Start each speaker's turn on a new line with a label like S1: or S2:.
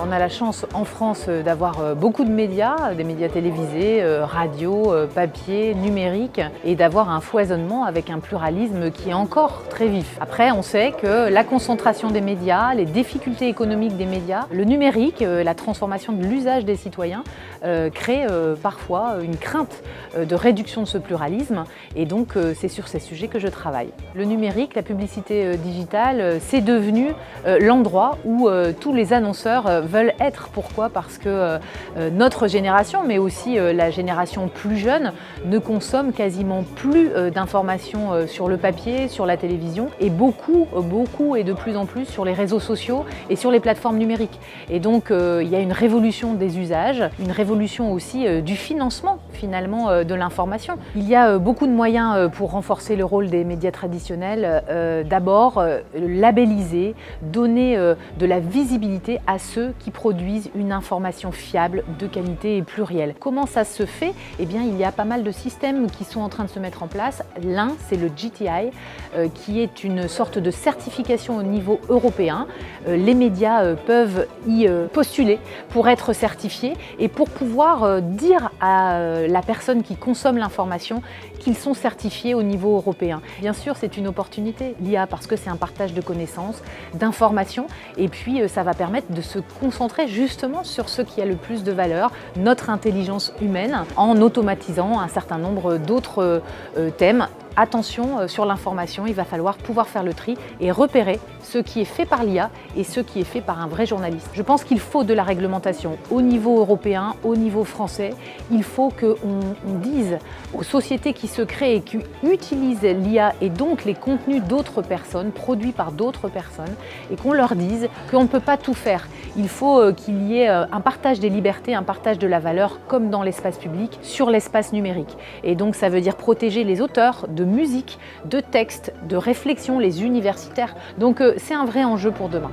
S1: On a la chance en France d'avoir beaucoup de médias, des médias télévisés, radio, papier, numérique, et d'avoir un foisonnement avec un pluralisme qui est encore très vif. Après, on sait que la concentration des médias, les difficultés économiques des médias, le numérique, la transformation de l'usage des citoyens crée parfois une crainte de réduction de ce pluralisme, et donc c'est sur ces sujets que je travaille. Le numérique, la publicité digitale, c'est devenu l'endroit où tous les annonceurs veulent être. Pourquoi ? Parce que notre génération, mais aussi la génération plus jeune, ne consomme quasiment plus d'informations sur le papier, sur la télévision, et beaucoup et de plus en plus sur les réseaux sociaux et sur les plateformes numériques. Et donc il y a une révolution des usages, une révolution aussi du financement finalement de l'information. Il y a beaucoup de moyens pour renforcer le rôle des médias traditionnels. D'abord, labelliser, donner de la visibilité à ceux qui produisent une information fiable, de qualité et plurielle. Comment ça se fait ? Eh bien, il y a pas mal de systèmes qui sont en train de se mettre en place. L'un, c'est le GTI, qui est une sorte de certification au niveau européen. Les médias peuvent y postuler pour être certifiés et pour pouvoir dire à la personne qui consomme l'information qu'ils sont certifiés au niveau européen. Bien sûr, c'est une opportunité, l'IA, parce que c'est un partage de connaissances, d'informations, et puis ça va permettre de se concentrer justement sur ce qui a le plus de valeur, notre intelligence humaine, en automatisant un certain nombre d'autres thèmes. Attention sur l'information, il va falloir pouvoir faire le tri et repérer ce qui est fait par l'IA et ce qui est fait par un vrai journaliste. Je pense qu'il faut de la réglementation au niveau européen, au niveau français. Il faut qu'on dise aux sociétés qui se créent et qui utilisent l'IA et donc les contenus d'autres personnes, produits par d'autres personnes, et qu'on leur dise qu'on ne peut pas tout faire. Il faut qu'il y ait un partage des libertés, un partage de la valeur, comme dans l'espace public, sur l'espace numérique. Et donc ça veut dire protéger les auteurs de musique, de textes, de réflexion, les universitaires. Donc c'est un vrai enjeu pour demain.